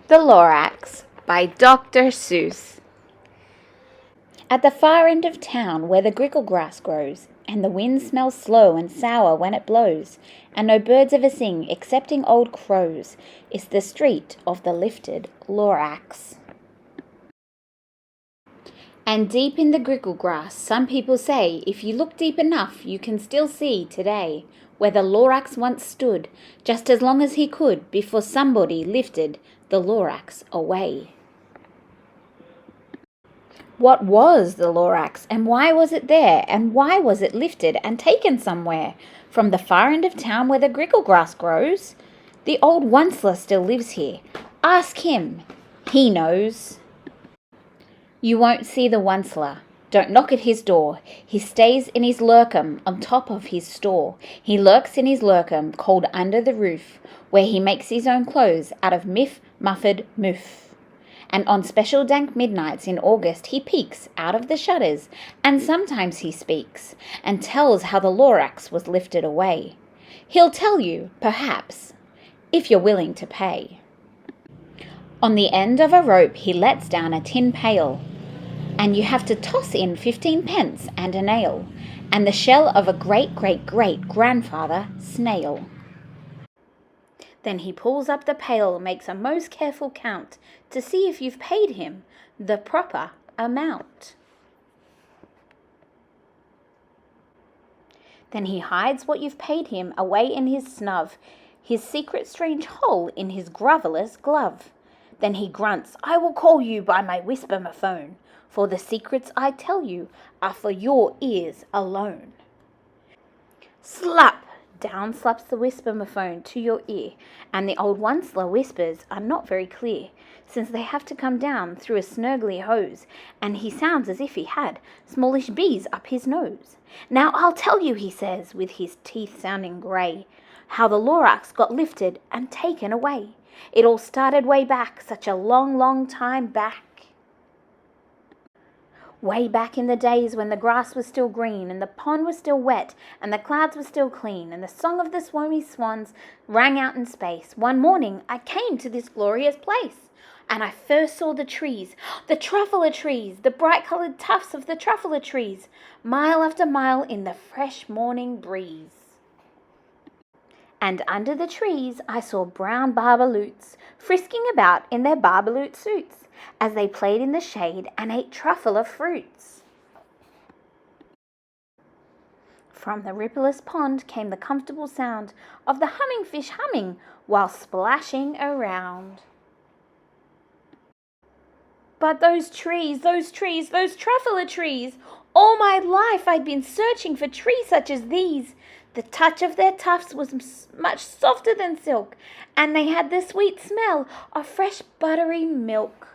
The Lorax by Dr Seuss. At the far end of town where the grickle grass grows, and the wind smells slow and sour when it blows, and no birds ever sing excepting old crows, is the street of the lifted Lorax. And deep in the grickle grass, some people say, if you look deep enough, you can still see today where the Lorax once stood, just as long as he could before somebody lifted the Lorax away. What was the Lorax, and why was it there, and why was it lifted and taken somewhere? From the far end of town where the grickle grass grows? The old Onceler still lives here. Ask him. He knows. You won't see the Onceler. Don't knock at his door. He stays in his lurkum on top of his store. He lurks in his lurkum, cold under the roof, where he makes his own clothes out of muffed moof. And on special dank midnights in August he peeks out of the shutters, and sometimes he speaks, and tells how the Lorax was lifted away. He'll tell you, perhaps, if you're willing to pay. On the end of a rope he lets down a tin pail, and you have to toss in 15 pence and a nail, and the shell of a great-great-great-grandfather snail. Then he pulls up the pail, makes a most careful count, to see if you've paid him the proper amount. Then he hides what you've paid him away in his snub, his secret strange hole in his groveller's glove. Then he grunts, I will call you by my whisper-mophone, for the secrets I tell you are for your ears alone. Slap! Down slaps the whisper-mophone to your ear, and the old Onceler whispers are not very clear, since they have to come down through a snurgly hose, and he sounds as if he had smallish bees up his nose. Now I'll tell you, he says, with his teeth sounding grey, how the Lorax got lifted and taken away. It all started way back, such a long, long time back. Way back in the days when the grass was still green, and the pond was still wet, and the clouds were still clean, and the song of the swomy swans rang out in space. One morning I came to this glorious place, and I first saw the trees, the Truffula Trees, the bright-coloured tufts of the Truffula Trees, mile after mile in the fresh morning breeze. And under the trees I saw brown barbaloots frisking about in their barbaloot suits, as they played in the shade and ate truffula fruits. From the rippleless pond came the comfortable sound of the humming fish humming while splashing around. But those trees, those Truffula Trees, all my life I'd been searching for trees such as these. The touch of their tufts was much softer than silk, and they had the sweet smell of fresh buttery milk.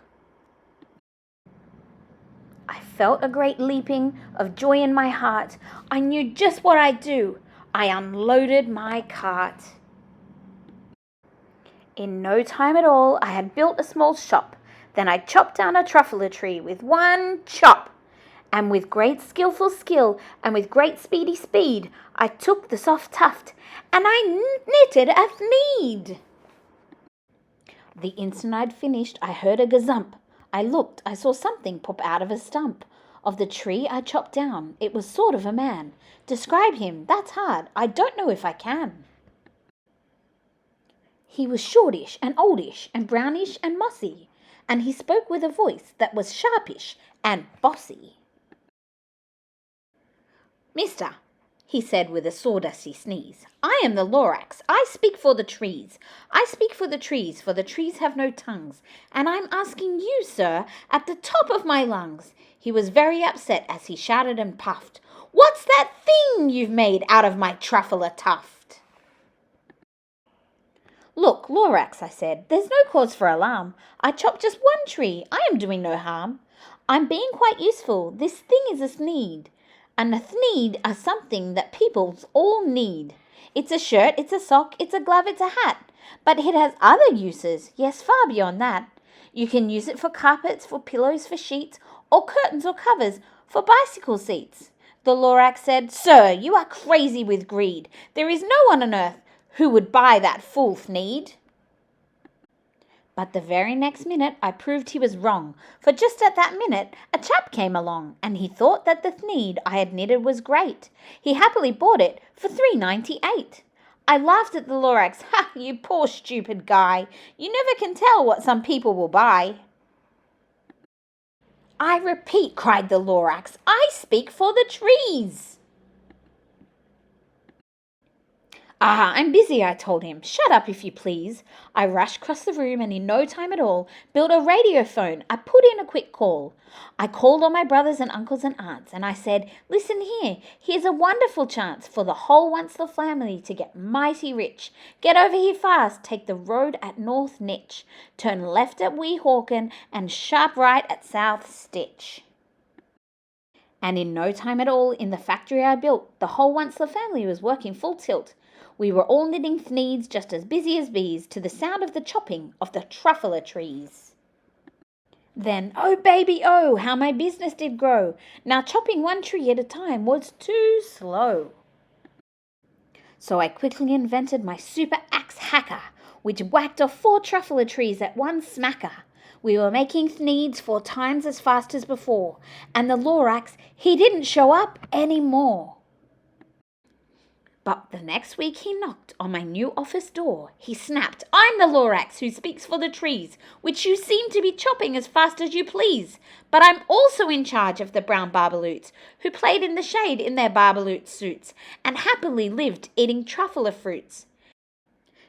I felt a great leaping of joy in my heart. I knew just what I'd do. I unloaded my cart. In no time at all, I had built a small shop. Then I chopped down a Truffula tree with one chop. And with great skillful skill, and with great speedy speed, I took the soft tuft, and I knitted a thneed. The instant I'd finished, I heard a gazump. I looked, I saw something pop out of a stump of the tree I chopped down. It was sort of a man. Describe him, that's hard, I don't know if I can. He was shortish and oldish and brownish and mossy, and he spoke with a voice that was sharpish and bossy. Mister, he said with a sawdusty sneeze, I am the Lorax. I speak for the trees. I speak for the trees have no tongues. And I'm asking you, sir, at the top of my lungs. He was very upset as he shouted and puffed. What's that thing you've made out of my truffula tuft? Look, Lorax, I said, there's no cause for alarm. I chopped just one tree. I am doing no harm. I'm being quite useful. This thing is a thneed. And a thneed are something that people all need. It's a shirt, it's a sock, it's a glove, it's a hat. But it has other uses, yes, far beyond that. You can use it for carpets, for pillows, for sheets, or curtains or covers, for bicycle seats. The Lorax said, Sir, you are crazy with greed. There is no one on earth who would buy that fool thneed. But the very next minute I proved he was wrong, for just at that minute a chap came along, and he thought that the thneed I had knitted was great. He happily bought it for 3.98. I laughed at the Lorax. Ha, you poor stupid guy. You never can tell what some people will buy. I repeat, cried the Lorax, I speak for the trees. Ah, I'm busy, I told him. Shut up, if you please. I rushed across the room and in no time at all built a radiophone. I put in a quick call. I called all my brothers and uncles and aunts and I said, listen here, here's a wonderful chance for the whole Onceler family to get mighty rich. Get over here fast, take the road at North Nitch, turn left at Wee Hawken and sharp right at South Stitch. And in no time at all, in the factory I built, the whole Onceler family was working full tilt. We were all knitting thneeds just as busy as bees to the sound of the chopping of the Truffula Trees. Then, oh baby, oh, how my business did grow. Now chopping one tree at a time was too slow. So I quickly invented my super axe hacker, which whacked off 4 Truffula trees at one smacker. We were making thneeds 4 times as fast as before, and the Lorax, he didn't show up any more. But the next week he knocked on my new office door. He snapped, I'm the Lorax who speaks for the trees, which you seem to be chopping as fast as you please. But I'm also in charge of the brown barbaloots, who played in the shade in their barbaloot suits, and happily lived eating truffula fruits.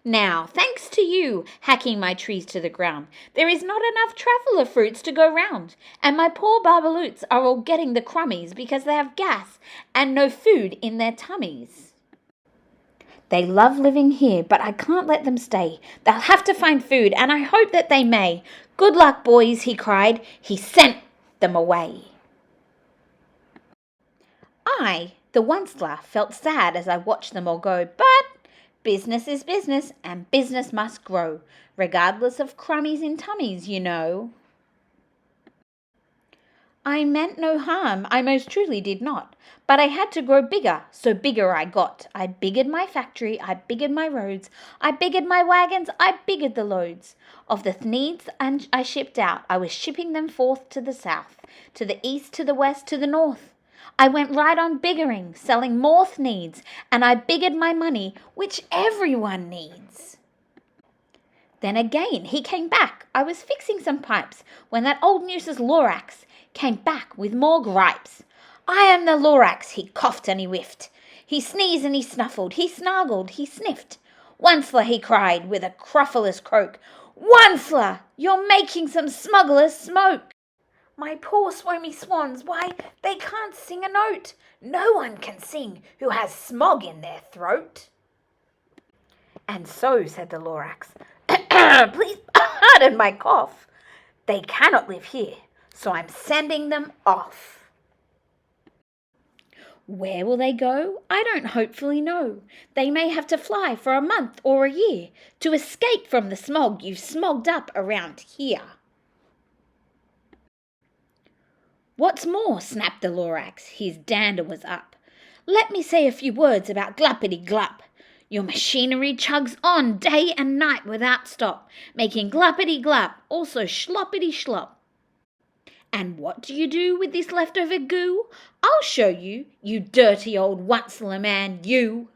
Now, thanks to you, hacking my trees to the ground, there is not enough truffula fruits to go round, and my poor barbaloots are all getting the crummies because they have gas and no food in their tummies. They love living here, but I can't let them stay. They'll have to find food, and I hope that they may. Good luck, boys, he cried. He sent them away. I, the Onceler, felt sad as I watched them all go, but business is business, and business must grow, regardless of crummies in tummies, you know. I meant no harm, I most truly did not, but I had to grow bigger, so bigger I got. I biggered my factory, I biggered my roads, I biggered my wagons, I biggered the loads. Of the thneeds and I shipped out, I was shipping them forth to the south, to the east, to the west, to the north. I went right on biggering, selling more thneeds, and I biggered my money, which everyone needs. Then again he came back. I was fixing some pipes when that old nuisance Lorax came back with more gripes. I am the Lorax, he coughed and he whiffed. He sneezed and he snuffled, he snargled, he sniffed. Onceler, he cried with a cruffulous croak, Onceler, you're making some smugglers smoke. My poor swomy swans, why, they can't sing a note. No one can sing who has smog in their throat. And so, said the Lorax, please pardon my cough. They cannot live here, so I'm sending them off. Where will they go? I don't hopefully know. They may have to fly for a month or a year to escape from the smog you've smogged up around here. What's more, snapped the Lorax, his dander was up, let me say a few words about gluppity-glup. Your machinery chugs on day and night without stop, making gluppity-glup, also schloppity-schlop. And what do you do with this leftover goo? I'll show you, you dirty old Onceler man, you.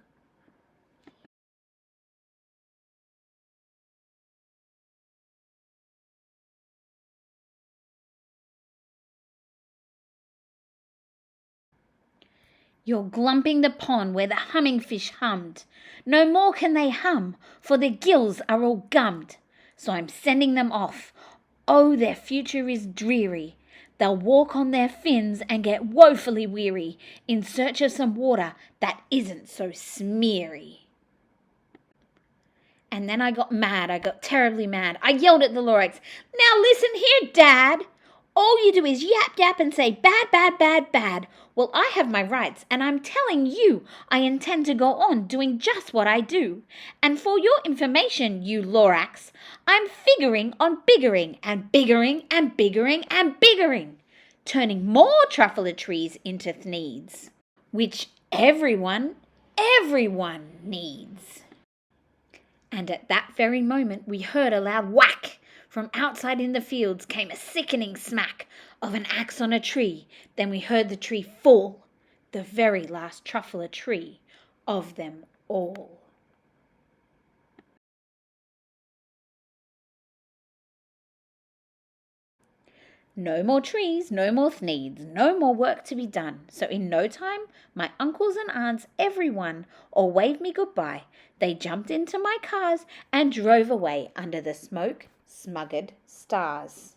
You're glumping the pond where the humming fish hummed. No more can they hum, for their gills are all gummed. So I'm sending them off. Oh, their future is dreary. They'll walk on their fins and get woefully weary in search of some water that isn't so smeary. And then I got mad. I got terribly mad. I yelled at the Lorax, now listen here, Dad. All you do is yap, yap and say bad, bad, bad, bad. Well, I have my rights, and I'm telling you I intend to go on doing just what I do. And for your information, you Lorax, I'm figuring on biggering and biggering and biggering and biggering, turning more Truffula trees into thneeds, which everyone needs. And at that very moment we heard a loud whack From outside in the fields came a sickening smack of an axe on a tree. Then we heard the tree fall, the very last truffula tree of them all. No more trees, no more needs, no more work to be done. So in no time, my uncles and aunts, everyone, all waved me goodbye. They jumped into my cars and drove away under the smoke-smuggered stars.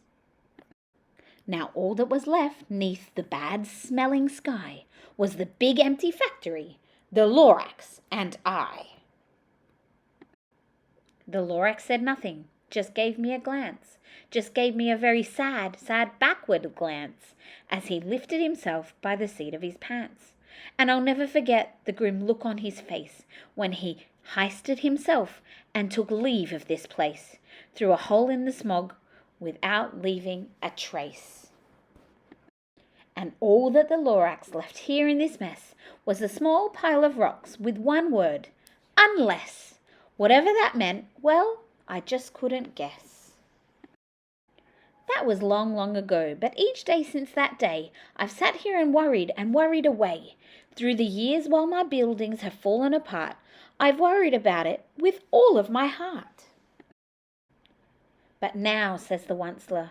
Now all that was left neath the bad-smelling sky was the big empty factory, the Lorax, and I. The Lorax said nothing, just gave me a glance, just gave me a very sad backward glance, as he lifted himself by the seat of his pants. And I'll never forget the grim look on his face when he heisted himself and took leave of this place, through a hole in the smog, without leaving a trace. And all that the Lorax left here in this mess was a small pile of rocks with one word, unless. Whatever that meant, well, I just couldn't guess. That was long, long ago, but each day since that day, I've sat here and worried away. Through the years while my buildings have fallen apart, I've worried about it with all of my heart. But now, says the Onceler,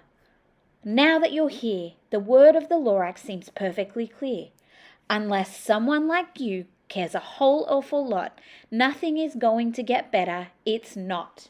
now that you're here, the word of the Lorax seems perfectly clear. Unless someone like you cares a whole awful lot, nothing is going to get better, it's not.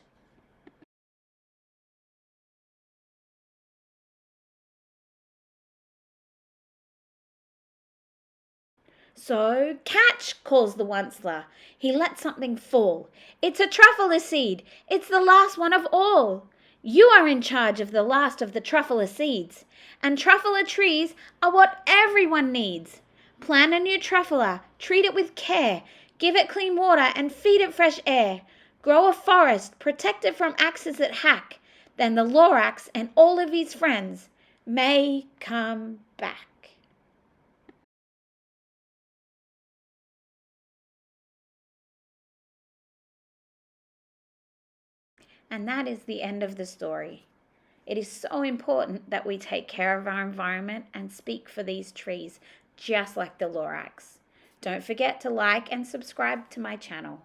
So, catch, calls the Onceler. He let something fall. It's a truffula seed. It's the last one of all. You are in charge of the last of the truffula seeds. And truffula trees are what everyone needs. Plant a new truffula, treat it with care, give it clean water and feed it fresh air. Grow a forest, protect it from axes that hack. Then the Lorax and all of his friends may come back. And that is the end of the story. It is so important that we take care of our environment and speak for these trees, just like the Lorax. Don't forget to like and subscribe to my channel.